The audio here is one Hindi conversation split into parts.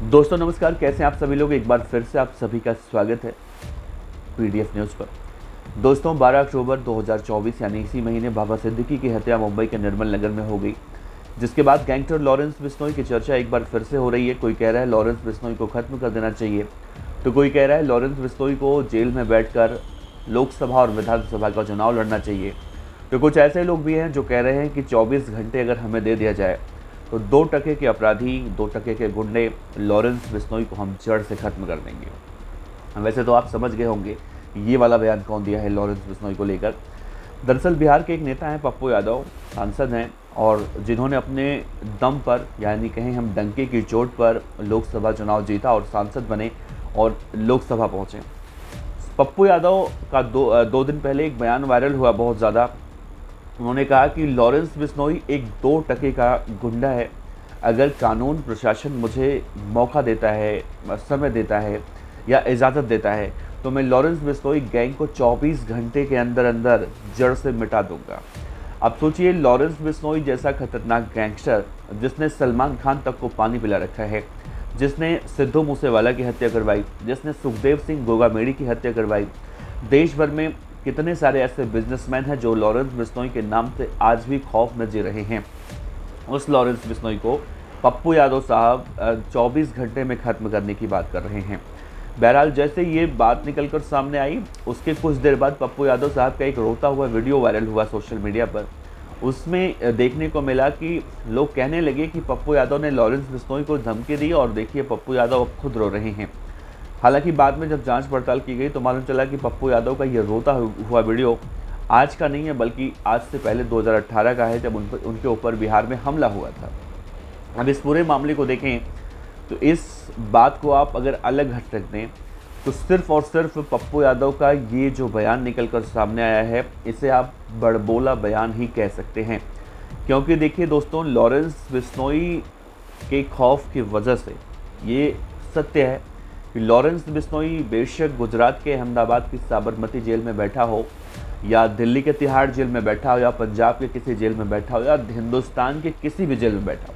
दोस्तों नमस्कार, कैसे हैं आप सभी लोग। एक बार फिर से आप सभी का स्वागत है पीडीएफ न्यूज़ पर। दोस्तों 12 अक्टूबर 2024 यानी इसी महीने बाबा सिद्दीकी की हत्या मुंबई के निर्मल नगर में हो गई, जिसके बाद गैंगस्टर लॉरेंस बिश्नोई की चर्चा एक बार फिर से हो रही है। कोई कह रहा है लॉरेंस बिश्नोई को खत्म कर देना चाहिए, तो कोई कह रहा है लॉरेंस बिश्नोई को जेल में बैठकर लोकसभा और विधानसभा का चुनाव लड़ना चाहिए, तो कुछ ऐसे लोग भी हैं जो कह रहे हैं कि 24 घंटे अगर हमें दे दिया जाए तो 2% के अपराधी, 2% के गुंडे लॉरेंस बिश्नोई को हम जड़ से खत्म कर देंगे। वैसे तो आप समझ गए होंगे ये वाला बयान कौन दिया है लॉरेंस बिश्नोई को लेकर। दरअसल बिहार के एक नेता हैं पप्पू यादव, सांसद हैं, और जिन्होंने अपने दम पर यानी कहें हम डंके की चोट पर लोकसभा चुनाव जीता और सांसद बने और लोकसभा पहुँचे। पप्पू यादव का दो दिन पहले एक बयान वायरल हुआ बहुत ज़्यादा। उन्होंने कहा कि लॉरेंस बिश्नोई एक 2% का गुंडा है। अगर कानून प्रशासन मुझे मौका देता है, समय देता है या इजाज़त देता है, तो मैं लॉरेंस बिश्नोई गैंग को 24 घंटे के अंदर अंदर जड़ से मिटा दूंगा। अब सोचिए, लॉरेंस बिश्नोई जैसा खतरनाक गैंगस्टर जिसने सलमान खान तक को पानी पिला रखा है, जिसने सिद्धू मूसेवाला की हत्या करवाई, जिसने सुखदेव सिंह गोगामेड़ी की हत्या करवाई, देश भर में कितने सारे ऐसे बिजनेसमैन हैं जो लॉरेंस बिश्नोई के नाम से आज भी खौफ में जी रहे हैं। उस लॉरेंस बिश्नोई को पप्पू यादव साहब 24 घंटे में ख़त्म करने की बात कर रहे हैं। बहरहाल जैसे ये बात निकल कर सामने आई, उसके कुछ देर बाद पप्पू यादव साहब का एक रोता हुआ वीडियो वायरल हुआ सोशल मीडिया पर। उसमें देखने को मिला कि लोग कहने लगे कि पप्पू यादव ने लॉरेंस बिश्नोई को धमकी दी और देखिए पप्पू यादव अब खुद रो रहे हैं। हालांकि बाद में जब जांच पड़ताल की गई तो मालूम चला कि पप्पू यादव का ये रोता हुआ वीडियो आज का नहीं है, बल्कि आज से पहले 2018 का है, जब उनके ऊपर बिहार में हमला हुआ था। अब इस पूरे मामले को देखें तो इस बात को आप अगर अलग हट रख दें तो सिर्फ और सिर्फ पप्पू यादव का ये जो बयान निकल कर सामने आया है, इसे आप बड़बोला बयान ही कह सकते हैं। क्योंकि देखिए दोस्तों, लॉरेंस बिश्नोई के खौफ की वजह से ये सत्य है कि लॉरेंस बिश्नोई बेशक गुजरात के अहमदाबाद की साबरमती जेल में बैठा हो, या दिल्ली के तिहाड़ जेल में बैठा हो, या पंजाब के किसी जेल में बैठा हो, या हिंदुस्तान के किसी भी जेल में बैठा हो,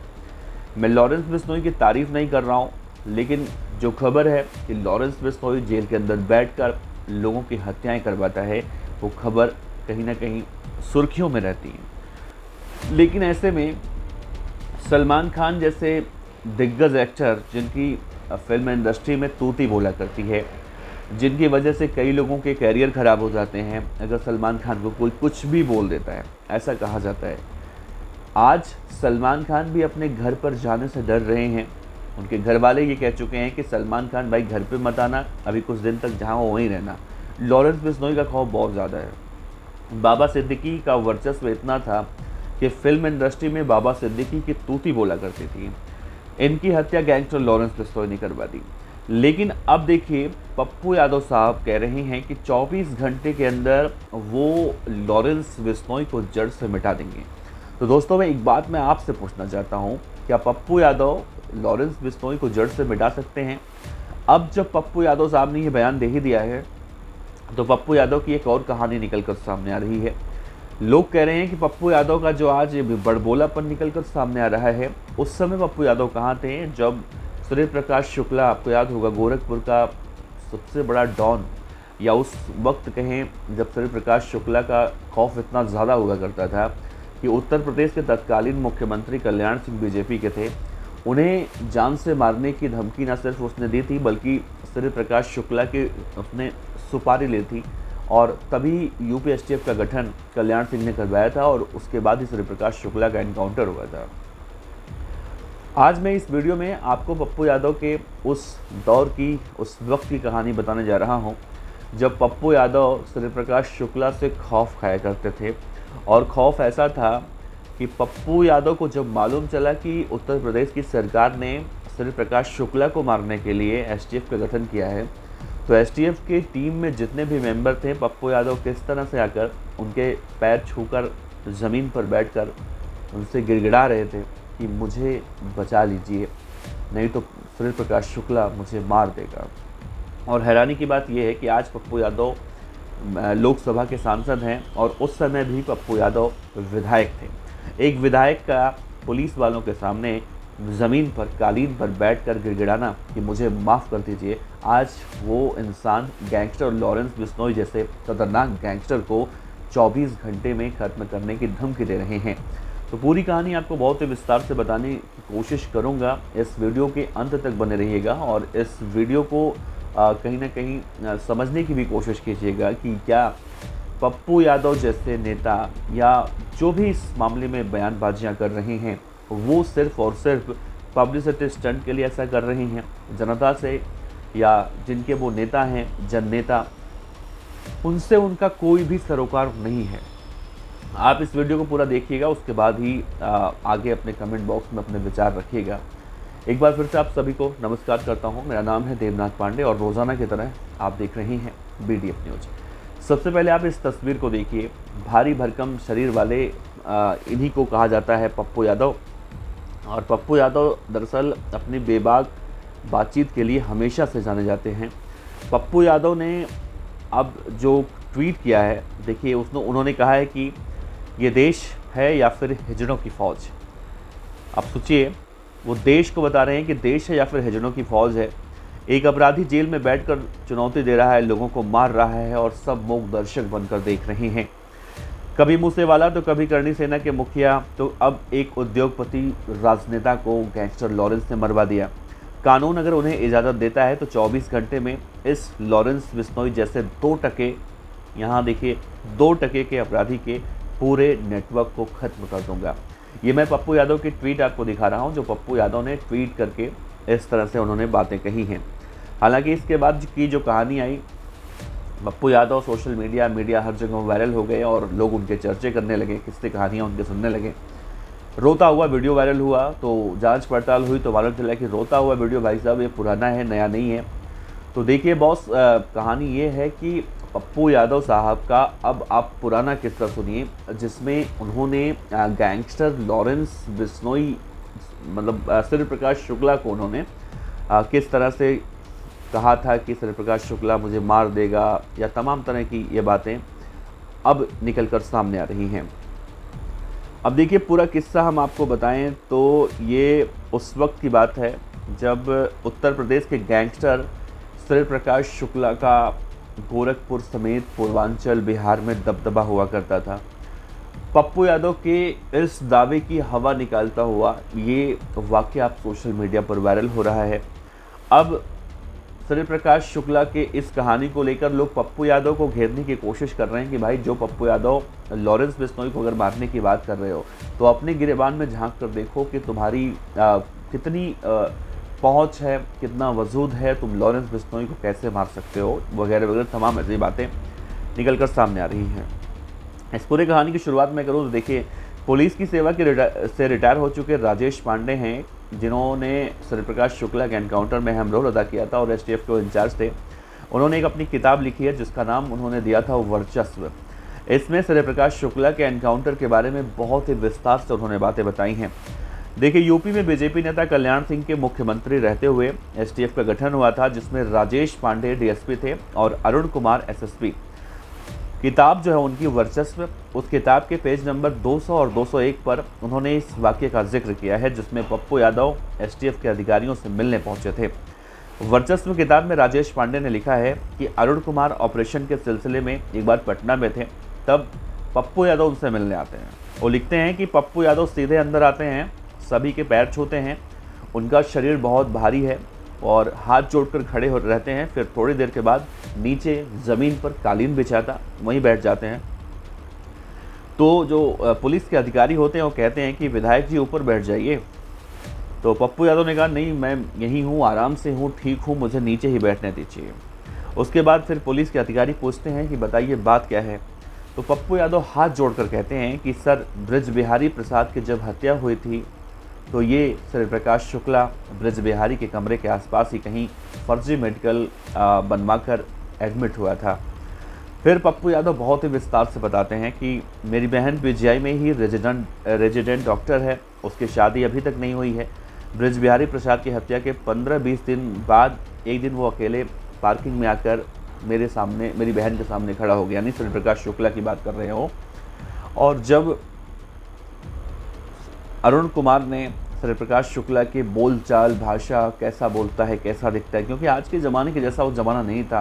मैं लॉरेंस बिश्नोई की तारीफ़ नहीं कर रहा हूँ, लेकिन जो खबर है कि लॉरेंस बिश्नोई जेल के अंदर बैठकर लोगों की हत्याएं करवाता है, वो खबर कहीं ना कहीं सुर्खियों में रहती है। लेकिन ऐसे में सलमान खान जैसे दिग्गज एक्टर, जिनकी फिल्म इंडस्ट्री में तूती बोला करती है, जिनकी वजह से कई लोगों के कैरियर ख़राब हो जाते हैं अगर सलमान खान को कोई कुछ भी बोल देता है, ऐसा कहा जाता है। आज सलमान खान भी अपने घर पर जाने से डर रहे हैं। उनके घर वाले ये कह चुके हैं कि सलमान खान भाई घर पे मत आना, अभी कुछ दिन तक जहाँ हो वहीं रहना। लॉरेंस बिश्नोई का खौफ बहुत ज़्यादा है। बाबा सिद्दीकी का वर्चस्व इतना था कि फिल्म इंडस्ट्री में बाबा सिद्दीकी की तूती बोला करती थी। इनकी हत्या गैंगस्टर लॉरेंस बिश्नोई ने करवा दी। लेकिन अब देखिए, पप्पू यादव साहब कह रहे हैं कि 24 घंटे के अंदर वो लॉरेंस बिश्नोई को जड़ से मिटा देंगे। तो दोस्तों, मैं एक बात मैं आपसे पूछना चाहता हूँ, क्या पप्पू यादव लॉरेंस बिश्नोई को जड़ से मिटा सकते हैं? अब जब पप्पू यादव साहब ने ये बयान दे ही दिया है, तो पप्पू यादव की एक और कहानी निकल कर सामने आ रही है। लोग कह रहे हैं कि पप्पू यादव का जो आज बड़बोलापन निकल कर सामने आ रहा है, उस समय पप्पू यादव कहाँ थे जब सूर्य प्रकाश शुक्ला, आपको याद होगा, गोरखपुर का सबसे बड़ा डॉन, या उस वक्त कहें जब सूर्य प्रकाश शुक्ला का खौफ इतना ज़्यादा हुआ करता था कि उत्तर प्रदेश के तत्कालीन मुख्यमंत्री कल्याण सिंह बीजेपी के थे, उन्हें जान से मारने की धमकी न सिर्फ उसने दी थी, बल्कि सूर्य प्रकाश शुक्ला की उसने सुपारी ली थी, और तभी यूपी एसटीएफ का गठन कल्याण सिंह ने करवाया था, और उसके बाद ही सूर्य प्रकाश शुक्ला का एनकाउंटर हुआ था। आज मैं इस वीडियो में आपको पप्पू यादव के उस दौर की, उस वक्त की कहानी बताने जा रहा हूं, जब पप्पू यादव सूर्य प्रकाश शुक्ला से खौफ खाया करते थे। और खौफ ऐसा था कि पप्पू यादव को जब मालूम चला कि उत्तर प्रदेश की सरकार ने सूर्य प्रकाश शुक्ला को मारने के लिए एसटीएफ का गठन किया है, तो एसटीएफ की टीम में जितने भी मेंबर थे, पप्पू यादव किस तरह से आकर उनके पैर छूकर ज़मीन पर बैठकर उनसे गिड़गिड़ा रहे थे कि मुझे बचा लीजिए, नहीं तो सूर्य प्रकाश शुक्ला मुझे मार देगा। और हैरानी की बात यह है कि आज पप्पू यादव लोकसभा के सांसद हैं, और उस समय भी पप्पू यादव विधायक थे। एक विधायक का पुलिस वालों के सामने ज़मीन पर कालीन पर बैठकर गिड़गिड़ाना कि मुझे माफ़ कर दीजिए, आज वो इंसान गैंगस्टर लॉरेंस बिश्नोई जैसे खतरनाक गैंगस्टर को 24 घंटे में ख़त्म करने की धमकी दे रहे हैं। तो पूरी कहानी आपको बहुत ही विस्तार से बताने की कोशिश करूंगा। इस वीडियो के अंत तक बने रहिएगा और इस वीडियो को कहीं ना कहीं समझने की भी कोशिश कीजिएगा कि क्या पप्पू यादव जैसे नेता या जो भी इस मामले में बयानबाजियां कर रहे हैं वो सिर्फ और सिर्फ पब्लिसिटी स्टंट के लिए ऐसा कर रहे हैं। जनता से या जिनके वो नेता हैं, जन नेता, उनसे उनका कोई भी सरोकार नहीं है। आप इस वीडियो को पूरा देखिएगा, उसके बाद ही आगे अपने कमेंट बॉक्स में अपने विचार रखिएगा। एक बार फिर से आप सभी को नमस्कार करता हूं। मेरा नाम है देवनाथ पांडे और रोज़ाना की तरह आप देख रहे हैं BDF न्यूज़। सबसे पहले आप इस तस्वीर को देखिए। भारी भरकम शरीर वाले इन्हीं को कहा जाता है पप्पू यादव। और पप्पू यादव दरअसल अपनी बेबाक बातचीत के लिए हमेशा से जाने जाते हैं। पप्पू यादव ने अब जो ट्वीट किया है, देखिए उन्होंने कहा है कि ये देश है या फिर हिजड़ों की फ़ौज। अब सोचिए, वो देश को बता रहे हैं कि देश है या फिर हिजड़ों की फ़ौज है। एक अपराधी जेल में बैठकर चुनौती दे रहा है, लोगों को मार रहा है और सब मूक दर्शक बनकर देख रहे हैं। कभी मूसेवाला तो कभी करणी सेना के मुखिया, तो अब एक उद्योगपति राजनेता को गैंगस्टर लॉरेंस ने मरवा दिया। कानून अगर उन्हें इजाज़त देता है तो 24 घंटे में इस लॉरेंस बिश्नोई जैसे 2 टके, यहाँ देखिए 2 टके के अपराधी के पूरे नेटवर्क को ख़त्म कर दूंगा। ये मैं पप्पू यादव की ट्वीट आपको दिखा रहा हूँ, जो पप्पू यादव ने ट्वीट करके इस तरह से उन्होंने बातें कही हैं। हालांकि इसके बाद की जो कहानी आई, पप्पू यादव सोशल मीडिया हर जगह वायरल हो गए और लोग उनके चर्चे करने लगे, किस्से कहानियाँ उनके सुनने लगे। रोता हुआ वीडियो वायरल हुआ तो जांच पड़ताल हुई तो मालूम चला कि रोता हुआ वीडियो भाई साहब ये पुराना है, नया नहीं है। तो देखिए बॉस, कहानी ये है कि पप्पू यादव साहब का अब आप पुराना किस्सा सुनिए, जिसमें उन्होंने गैंगस्टर लॉरेंस बिश्नोई मतलब सूर्य प्रकाश शुक्ला को उन्होंने किस तरह से कहा था कि सूर्य प्रकाश शुक्ला मुझे मार देगा, या तमाम तरह की ये बातें अब निकल कर सामने आ रही हैं। अब देखिए पूरा किस्सा हम आपको बताएं तो ये उस वक्त की बात है जब उत्तर प्रदेश के गैंगस्टर सूर्य प्रकाश शुक्ला का गोरखपुर समेत पूर्वांचल बिहार में दबदबा हुआ करता था। पप्पू यादव के इस दावे की हवा निकालता हुआ ये वाक़या अब सोशल मीडिया पर वायरल हो रहा है। अब सूर्य प्रकाश शुक्ला के इस कहानी को लेकर लोग पप्पू यादव को घेरने की कोशिश कर रहे हैं कि भाई जो पप्पू यादव लॉरेंस बिश्नोई को अगर मारने की बात कर रहे हो तो अपने गिरेबान में झांक कर देखो कि तुम्हारी कितनी पहुंच है, कितना वजूद है, तुम लॉरेंस बिश्नोई को कैसे मार सकते हो, वगैरह वगैरह तमाम ऐसी बातें निकल कर सामने आ रही हैं। इस पूरी कहानी की शुरुआत मैं करूँ तो देखिए, पुलिस की सेवा से रिटायर हो चुके राजेश पांडे हैं, जिन्होंने सूर्य प्रकाश शुक्ला के एनकाउंटर में अहम रोल अदा किया था और STF के इंचार्ज थे। उन्होंने एक अपनी किताब लिखी है जिसका नाम उन्होंने दिया था वर्चस्व। इसमें सूर्य प्रकाश शुक्ला के एनकाउंटर के बारे में बहुत ही विस्तार से उन्होंने बातें बताई हैं। देखिए, यूपी में बीजेपी नेता कल्याण सिंह के मुख्यमंत्री रहते हुए STF का गठन हुआ था, जिसमें राजेश पांडे DSP थे और अरुण कुमार SSP। किताब जो है उनकी वर्चस्व, उस किताब के पेज नंबर 200 और 201 पर उन्होंने इस वाक़ये का जिक्र किया है जिसमें पप्पू यादव STF के अधिकारियों से मिलने पहुंचे थे। वर्चस्व किताब में राजेश पांडे ने लिखा है कि अरुण कुमार ऑपरेशन के सिलसिले में एक बार पटना में थे, तब पप्पू यादव उनसे मिलने आते हैं। वो लिखते हैं कि पप्पू यादव सीधे अंदर आते हैं, सभी के पैर छूते हैं, उनका शरीर बहुत भारी है और हाथ जोड़कर खड़े हो रहते हैं। फिर थोड़ी देर के बाद नीचे ज़मीन पर कालीन बिछाता वहीं बैठ जाते हैं। तो जो पुलिस के अधिकारी होते हैं वो कहते हैं कि विधायक जी ऊपर बैठ जाइए। तो पप्पू यादव ने कहा नहीं, मैं यहीं हूँ, आराम से हूँ, ठीक हूँ, मुझे नीचे ही बैठने दीजिए। उसके बाद फिर पुलिस के अधिकारी पूछते हैं कि बताइए बात क्या है। तो पप्पू यादव हाथ जोड़कर कहते हैं कि सर, ब्रज बिहारी प्रसाद की जब हत्या हुई थी तो ये सूर्य प्रकाश शुक्ला ब्रज बिहारी के कमरे के आसपास ही कहीं फर्जी मेडिकल बनवाकर एडमिट हुआ था। फिर पप्पू यादव बहुत ही विस्तार से बताते हैं कि मेरी बहन PGI में ही रेजिडेंट डॉक्टर है, उसकी शादी अभी तक नहीं हुई है। ब्रज बिहारी प्रसाद की हत्या के 15-20 दिन बाद एक दिन वो अकेले पार्किंग में आकर मेरे सामने, मेरी बहन के सामने खड़ा हो गया, यानी सूर्य प्रकाश शुक्ला की बात कर रहे हो। और जब अरुण कुमार ने सूर्यप्रकाश शुक्ला के बोलचाल, भाषा, कैसा बोलता है, कैसा दिखता है, क्योंकि आज के ज़माने के जैसा वो ज़माना नहीं था।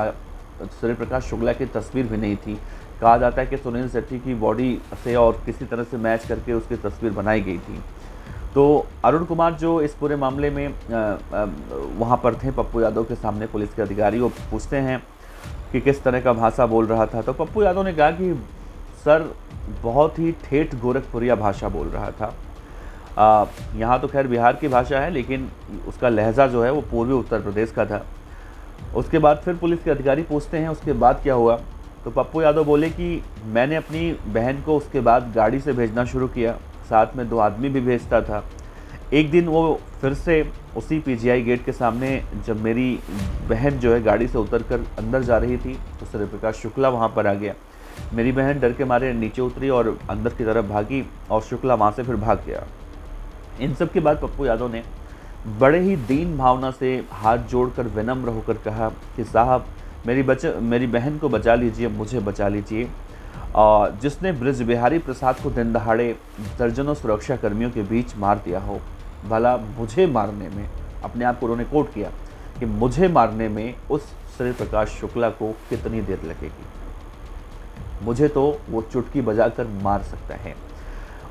सूर्यप्रकाश शुक्ला की तस्वीर भी नहीं थी। कहा जाता है कि सुनील शेट्टी की बॉडी से और किसी तरह से मैच करके उसकी तस्वीर बनाई गई थी। तो अरुण कुमार जो इस पूरे मामले में वहाँ पर थे पप्पू यादव के सामने, पुलिस के अधिकारी, वो पूछते हैं कि किस तरह का भाषा बोल रहा था। तो पप्पू यादव ने कहा कि सर बहुत ही ठेठ गोरखपुरिया भाषा बोल रहा था। यहाँ तो खैर बिहार की भाषा है, लेकिन उसका लहजा जो है वो पूर्वी उत्तर प्रदेश का था। उसके बाद फिर पुलिस के अधिकारी पूछते हैं उसके बाद क्या हुआ। तो पप्पू यादव बोले कि मैंने अपनी बहन को उसके बाद गाड़ी से भेजना शुरू किया, साथ में 2 आदमी भी भेजता था। एक दिन वो फिर से उसी पीजीआई गेट के सामने जब मेरी बहन जो है गाड़ी से उतरकर अंदर जा रही थी तो सूर्यप्रकाश शुक्ला वहाँ पर आ गया। मेरी बहन डर के मारे नीचे उतरी और अंदर की तरफ भागी और शुक्ला वहाँ से फिर भाग गया। इन सब के बाद पप्पू यादव ने बड़े ही दीन भावना से हाथ जोड़कर विनम्र होकर कहा कि साहब मेरी बहन को बचा लीजिए, मुझे बचा लीजिए। जिसने ब्रज बिहारी प्रसाद को दिन दहाड़े दर्जनों सुरक्षा कर्मियों के बीच मार दिया हो, भला मुझे मारने में, अपने आप को उन्होंने कोट किया कि मुझे मारने में उस सूर्यप्रकाश शुक्ला को कितनी देर लगेगी, मुझे तो वो चुटकी बजाकर मार सकता है।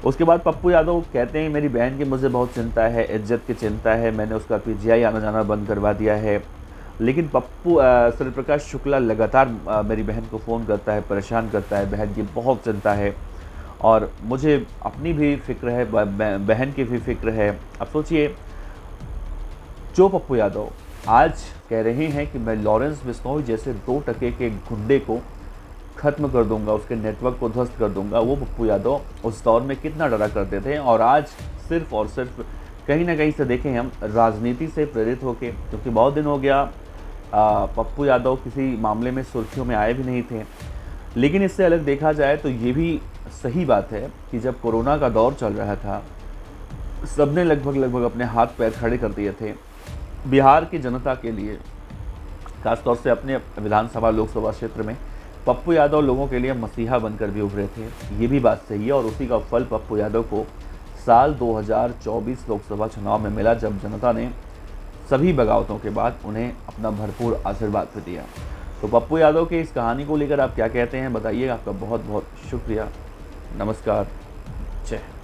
उसके बाद पप्पू यादव कहते हैं मेरी बहन की मुझे बहुत चिंता है, इज्जत की चिंता है, मैंने उसका पीजीआई आना जाना बंद करवा दिया है। लेकिन सूर्यप्रकाश शुक्ला लगातार मेरी बहन को फ़ोन करता है, परेशान करता है, बहन की बहुत चिंता है और मुझे अपनी भी फ़िक्र है, बहन की भी फ़िक्र है। अब सोचिए, जो पप्पू यादव आज कह रहे हैं कि मैं लॉरेंस बिश्नोई जैसे 2 टके के गुंडे को ख़त्म कर दूंगा, उसके नेटवर्क को ध्वस्त कर दूंगा, वो पप्पू यादव उस दौर में कितना डरा करते थे। और आज सिर्फ और सिर्फ कहीं ना कहीं से देखें हम राजनीति से प्रेरित होके, क्योंकि बहुत दिन हो गया पप्पू यादव किसी मामले में सुर्खियों में आए भी नहीं थे। लेकिन इससे अलग देखा जाए तो ये भी सही बात है कि जब कोरोना का दौर चल रहा था, सबने लगभग अपने हाथ पैर खड़े कर दिए थे बिहार की जनता के लिए, खासतौर से अपने विधानसभा लोकसभा क्षेत्र में पप्पू यादव लोगों के लिए मसीहा बनकर भी उभरे थे। ये भी बात सही है और उसी का फल पप्पू यादव को साल 2024 लोकसभा चुनाव में मिला, जब जनता ने सभी बगावतों के बाद उन्हें अपना भरपूर आशीर्वाद भी दिया। तो पप्पू यादव की इस कहानी को लेकर आप क्या कहते हैं बताइए। आपका बहुत बहुत शुक्रिया। नमस्कार। जय हिंद।